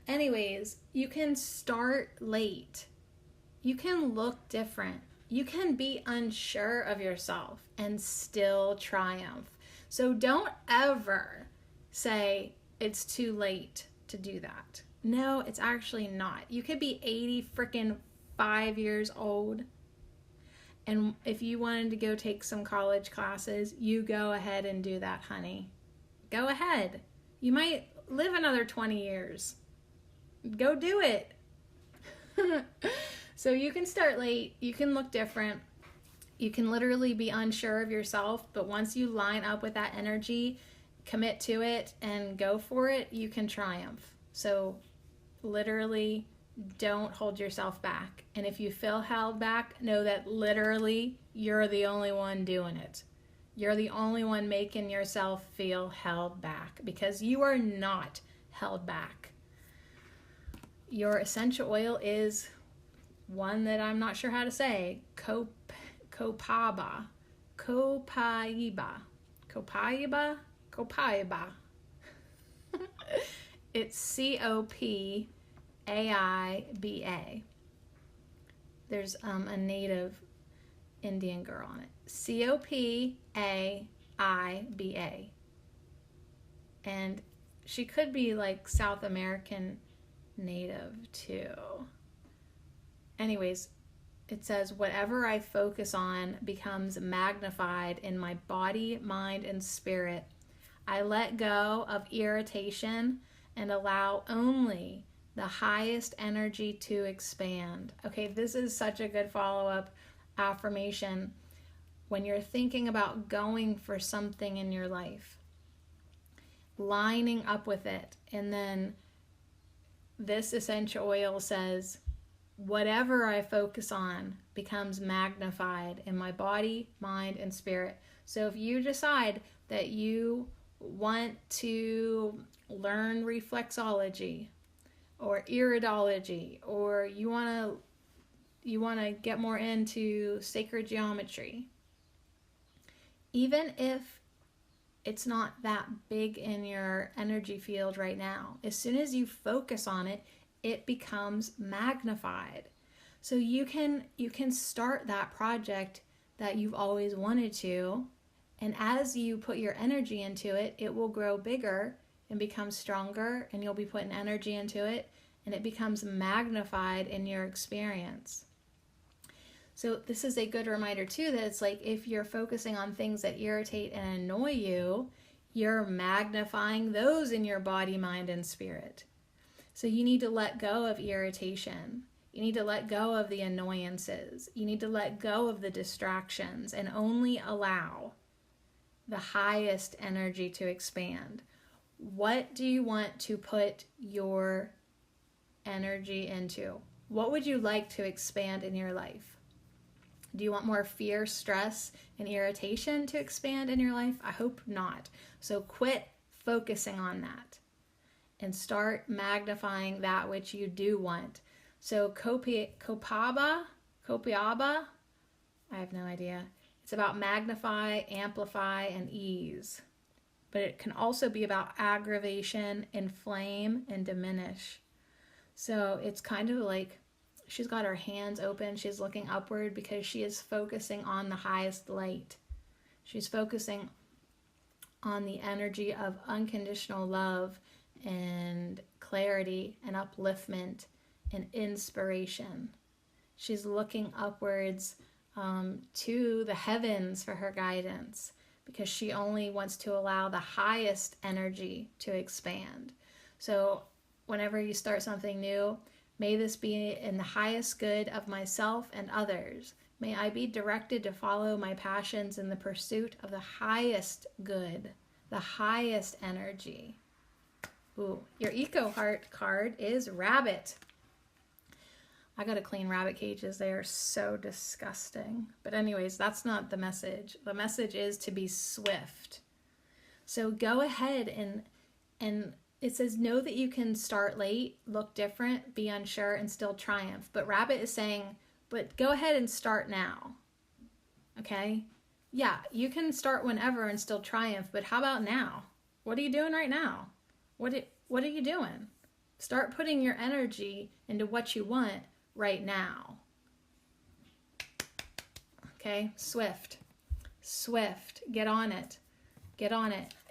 anyways, you can start late. You can look different. You can be unsure of yourself and still triumph. So don't ever say it's too late to do that. No, it's actually not. You could be 85 years old, and if you wanted to go take some college classes, you go ahead and do that, honey. Go ahead. You might live another 20 years. Go do it. So you can start late, you can look different, you can literally be unsure of yourself, but once you line up with that energy, commit to it and go for it, you can triumph. So literally don't hold yourself back. And if you feel held back, know that literally you're the only one doing it. You're the only one making yourself feel held back, because you are not held back. Your essential oil is one that I'm not sure how to say. Copaiba. It's Copaiba. There's a native Indian girl on it. Copaiba. And she could be like South American native too. Anyways, it says, whatever I focus on becomes magnified in my body, mind, and spirit. I let go of irritation and allow only the highest energy to expand. Okay, this is such a good follow-up affirmation when you're thinking about going for something in your life, lining up with it. And then this essential oil says, whatever I focus on becomes magnified in my body, mind, and spirit. So if you decide that you want to learn reflexology or iridology, or you want to get more into sacred geometry, even if it's not that big in your energy field right now, as soon as you focus on it, it becomes magnified. So you can start that project that you've always wanted to, and as you put your energy into it, it will grow bigger and become stronger, and you'll be putting energy into it, and it becomes magnified in your experience. So this is a good reminder too, that it's like if you're focusing on things that irritate and annoy you, you're magnifying those in your body, mind, and spirit. So you need to let go of irritation. You need to let go of the annoyances. You need to let go of the distractions and only allow the highest energy to expand. What do you want to put your energy into? What would you like to expand in your life? Do you want more fear, stress, and irritation to expand in your life? I hope not. So quit focusing on that and start magnifying that which you do want. So Copaiba, I have no idea. It's about magnify, amplify, and ease. But it can also be about aggravation, inflame, and diminish. So it's kind of like she's got her hands open. She's looking upward because she is focusing on the highest light. She's focusing on the energy of unconditional love and clarity and upliftment and inspiration. She's looking upwards to the heavens for her guidance, because she only wants to allow the highest energy to expand. So whenever you start something new, may this be in the highest good of myself and others. May I be directed to follow my passions in the pursuit of the highest good, the highest energy. Ooh, your Eco Heart card is rabbit. I gotta clean rabbit cages. They are so disgusting. But anyways, that's not the message. The message is to be swift. So go ahead and it says, know that you can start late, look different, be unsure, and still triumph. But rabbit is saying, but go ahead and start now. Okay? Yeah, you can start whenever and still triumph, but how about now? What are you doing right now? What are you doing? Start putting your energy into what you want right now. Okay? Swift. Get on it.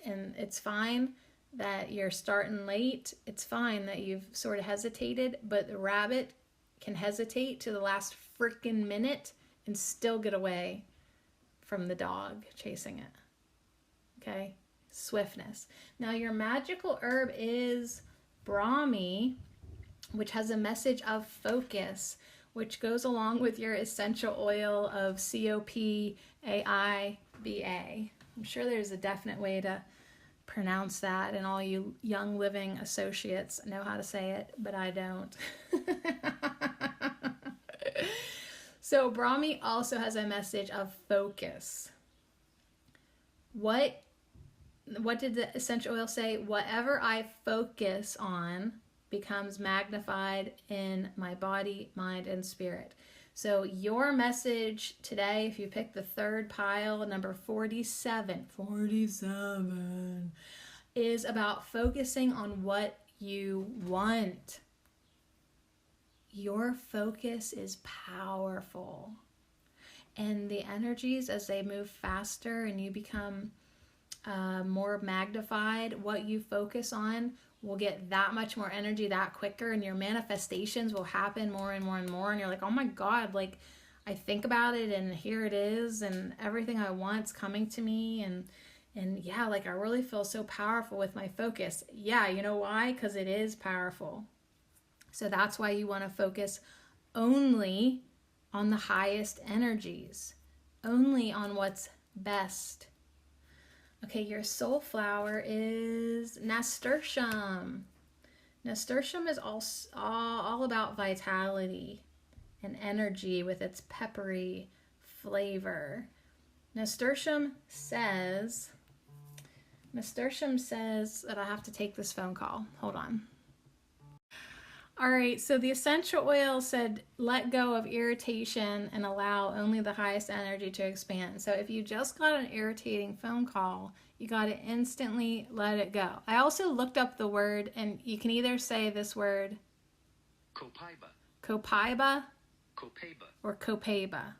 And it's fine that you're starting late. It's fine that you've sort of hesitated, but the rabbit can hesitate to the last freaking minute and still get away from the dog chasing it. Okay? Swiftness. Now your magical herb is Brahmi, which has a message of focus, which goes along with your essential oil of COPAIBA. I'm sure there's a definite way to pronounce that, and all you young living associates know how to say it, but I don't. So Brahmi also has a message of focus. What did the essential oil say? Whatever I focus on becomes magnified in my body, mind, and spirit. So your message today, if you pick the third pile, number 47, is about focusing on what you want. Your focus is powerful. And the energies, as they move faster and you become more magnified. What you focus on will get that much more energy that quicker, and your manifestations will happen more and more and more. And you're like, oh my God, like I think about it and here it is, and everything I want's coming to me. And yeah, like I really feel so powerful with my focus. Yeah, you know why? Because it is powerful. So that's why you want to focus only on the highest energies, only on what's best. Okay, your soul flower is nasturtium. Nasturtium is all about vitality and energy with its peppery flavor. Nasturtium says that I have to take this phone call. Hold on. All right, so the essential oil said, let go of irritation and allow only the highest energy to expand. So if you just got an irritating phone call, you got to instantly let it go. I also looked up the word, and you can either say this word, Copaiba, or Copaiba.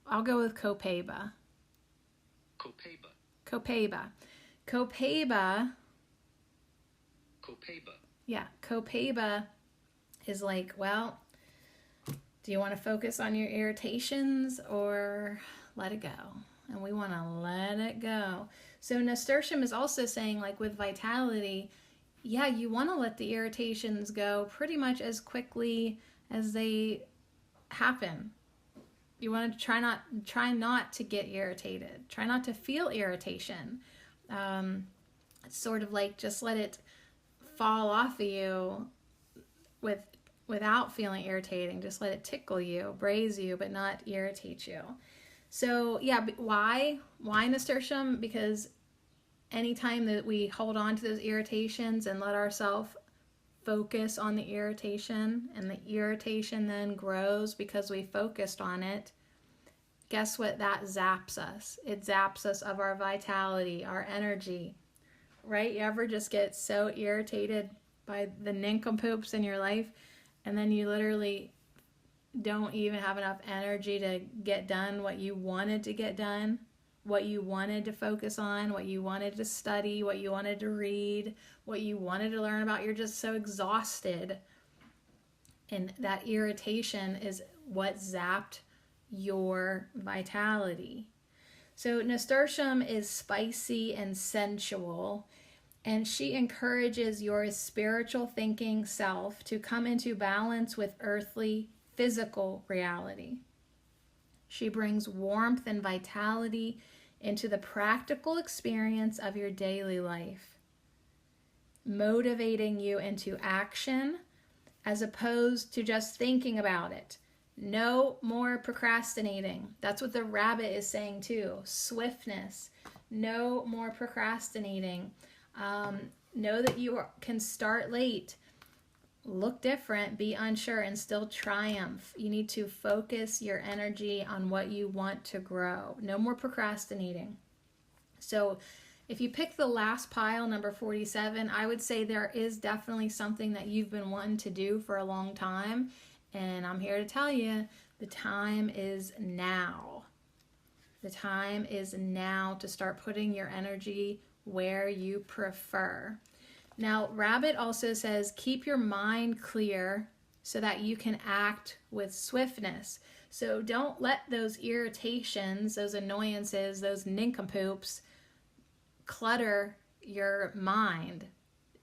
I'll go with Copaiba. Copaiba. Yeah, Copaiba is like, well, do you want to focus on your irritations or let it go? And we want to let it go. So nasturtium is also saying, like with vitality, yeah, you want to let the irritations go pretty much as quickly as they happen. You want to try not to get irritated. Try not to feel irritation. It's sort of like just let it fall off of you without feeling irritating. Just let it tickle you, braise you, but not irritate you. So yeah, why nasturtium? Because anytime that we hold on to those irritations and let ourselves focus on the irritation, and the irritation then grows because we focused on it, guess what? That zaps us. It zaps us of our vitality, our energy. Right? You ever just get so irritated by the nincompoops in your life, and then you literally don't even have enough energy to get done what you wanted to get done, what you wanted to focus on, what you wanted to study, what you wanted to read, what you wanted to learn about. You're just so exhausted. And that irritation is what zapped your vitality. So nasturtium is spicy and sensual, and she encourages your spiritual thinking self to come into balance with earthly physical reality. She brings warmth and vitality into the practical experience of your daily life, motivating you into action as opposed to just thinking about it. No more procrastinating. That's what the rabbit is saying too. Swiftness. No more procrastinating. Know that you can start late, look different, be unsure, and still triumph. You need to focus your energy on what you want to grow. No more procrastinating. So if you pick the last pile, number 47, I would say there is definitely something that you've been wanting to do for a long time. And I'm here to tell you, the time is now. The time is now to start putting your energy where you prefer. Now, Rabbit also says, keep your mind clear so that you can act with swiftness. So don't let those irritations, those annoyances, those nincompoops clutter your mind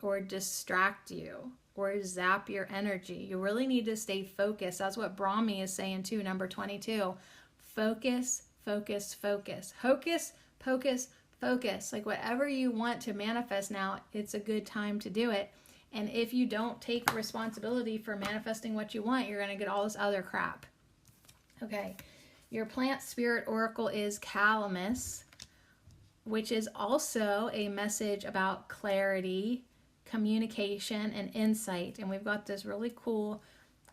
or distract you or zap your energy. You really need to stay focused. That's what Brahmi is saying too, number 22. Focus, focus, focus. Hocus, pocus, focus. Like whatever you want to manifest now, it's a good time to do it. And if you don't take responsibility for manifesting what you want, you're going to get all this other crap. Okay, your plant spirit oracle is Calamus, which is also a message about clarity, communication, and insight. And we've got this really cool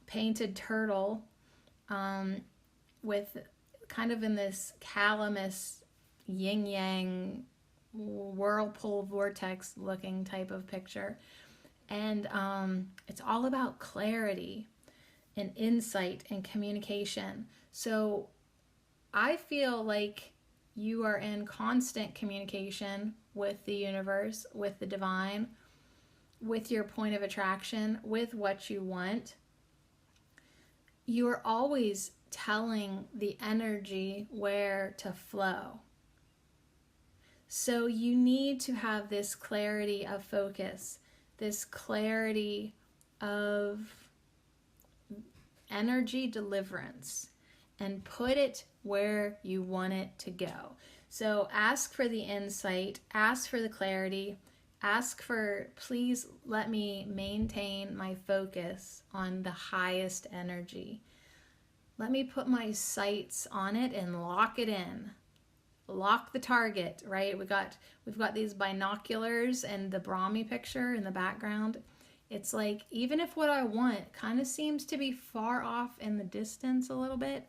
painted turtle with kind of in this calamus yin-yang whirlpool vortex looking type of picture. And it's all about clarity and insight and communication. So I feel like you are in constant communication with the universe, with the divine, with your point of attraction, with what you want. You are always telling the energy where to flow. So you need to have this clarity of focus, this clarity of energy deliverance, and put it where you want it to go. So ask for the insight, ask for the clarity, ask for, please let me maintain my focus on the highest energy. Let me put my sights on it and lock it in. Lock the target, right? We've got these binoculars and the Brahmi picture in the background. It's like, even if what I want kind of seems to be far off in the distance a little bit,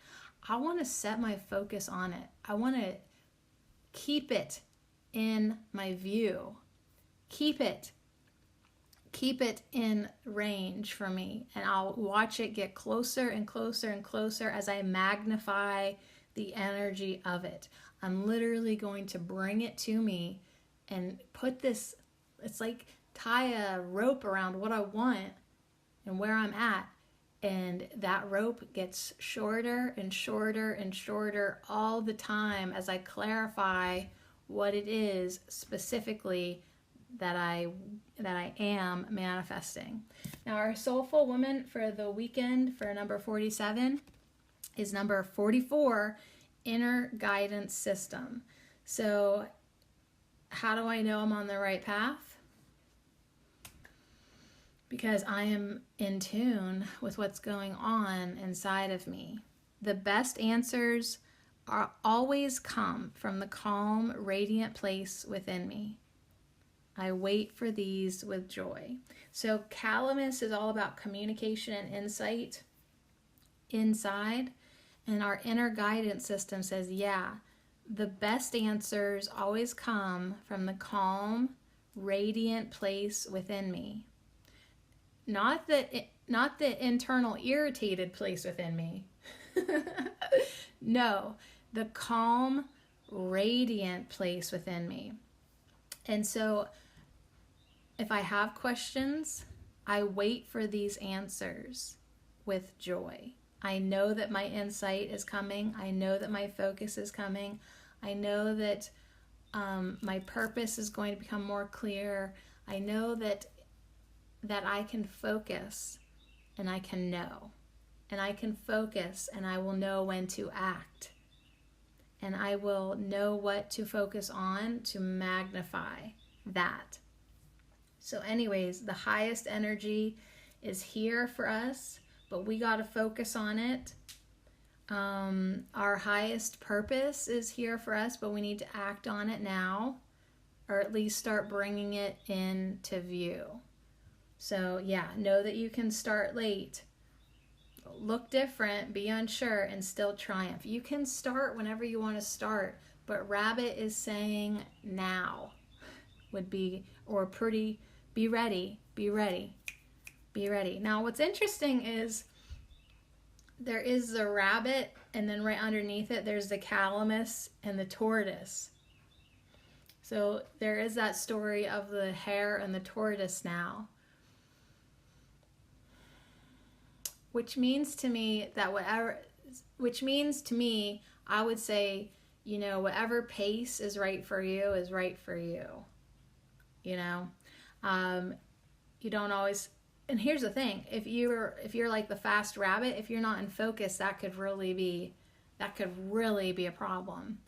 I want to set my focus on it. I want to keep it in my view. Keep it in range for me, and I'll watch it get closer and closer and closer as I magnify the energy of it. I'm literally going to bring it to me and put this, it's like tie a rope around what I want and where I'm at, and that rope gets shorter and shorter and shorter all the time as I clarify what it is specifically that I am manifesting. Now, our soulful woman for the weekend for number 47 is number 44, inner guidance system. So how do I know I'm on the right path? Because I am in tune with what's going on inside of me. The best answers always come from the calm, radiant place within me. I wait for these with joy. So Calamus is all about communication and insight inside. And our inner guidance system says, yeah, the best answers always come from the calm, radiant place within me. Not the internal irritated place within me. No, the calm, radiant place within me. And so if I have questions, I wait for these answers with joy. I know that my insight is coming. I know that my focus is coming. I know that my purpose is going to become more clear. I know that I can focus and I can know. And I can focus and I will know when to act. And I will know what to focus on to magnify that. So anyways, the highest energy is here for us, but we got to focus on it. Our highest purpose is here for us, but we need to act on it now, or at least start bringing it into view. So yeah, know that you can start late, look different, be unsure, and still triumph. You can start whenever you want to start, but Rabbit is saying now would be, or pretty, be ready, be ready, be ready. Now what's interesting is there is the rabbit, and then right underneath it there's the calamus and the tortoise. So there is that story of the hare and the tortoise now. Which means to me, I would say, you know, whatever pace is right for you is right for you. You know, you don't always, and here's the thing, if you're like the fast rabbit, if you're not in focus, that could really be a problem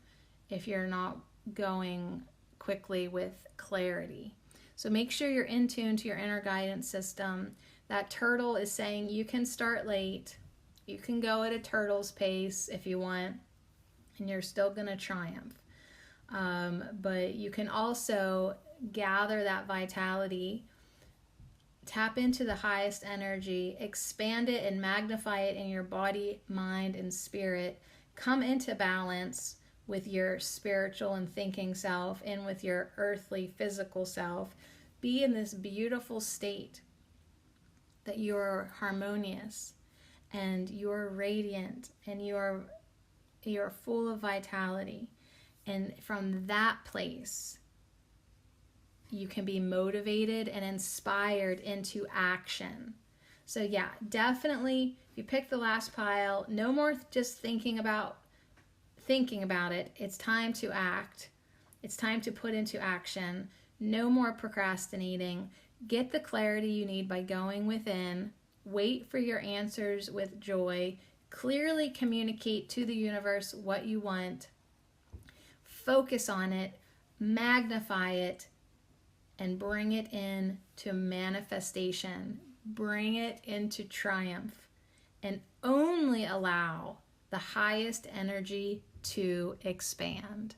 if you're not going quickly with clarity. So make sure you're in tune to your inner guidance system. That turtle is saying you can start late. You can go at a turtle's pace if you want, and you're still going to triumph. But you can also gather that vitality, tap into the highest energy, expand it and magnify it in your body, mind, and spirit. Come into balance with your spiritual and thinking self and with your earthly physical self. Be in this beautiful state that you're harmonious and you're radiant and you're full of vitality. And from that place, you can be motivated and inspired into action. So yeah, definitely, if you pick the last pile, no more just thinking about it. It's time to act. It's time to put into action. No more procrastinating. Get the clarity you need by going within. Wait for your answers with joy. Clearly communicate to the universe what you want. Focus on it. Magnify it. And bring it in to manifestation. Bring it into triumph. And only allow the highest energy to expand.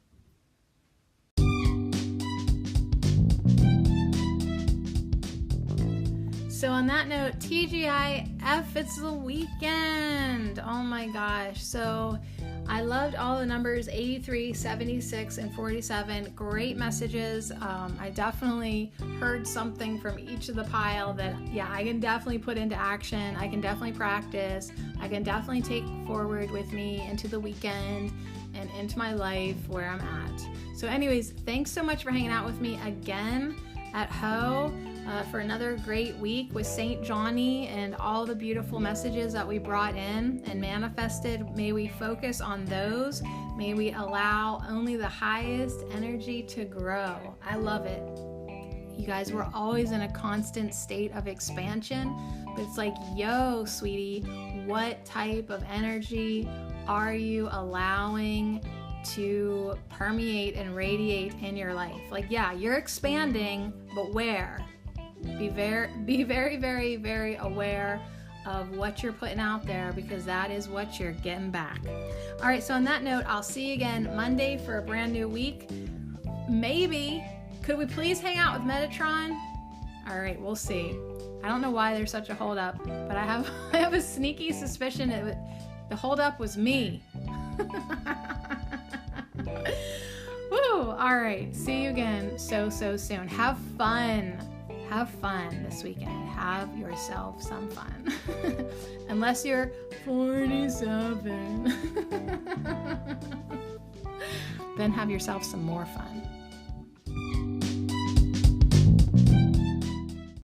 So on that note, TGIF, it's the weekend. Oh my gosh. So I loved all the numbers, 83, 76, and 47. Great messages. I definitely heard something from each of the pile that, yeah, I can definitely put into action. I can definitely practice. I can definitely take forward with me into the weekend and into my life where I'm at. So anyways, thanks so much for hanging out with me again at Ho. For another great week with St. Johnny and all the beautiful messages that we brought in and manifested. May we focus on those. May we allow only the highest energy to grow. I love it. You guys, we're always in a constant state of expansion, but it's like, yo, sweetie, what type of energy are you allowing to permeate and radiate in your life? Like, yeah, you're expanding, but where? Be very, very, very aware of what you're putting out there, because that is what you're getting back. All right, so on that note, I'll see you again Monday for a brand new week. Maybe, could we please hang out with Metatron? All right, we'll see. I don't know why there's such a holdup, but I have a sneaky suspicion the holdup was me. Woo! All right, see you again so soon. Have fun this weekend. Have yourself some fun. Unless you're 47. Then have yourself some more fun.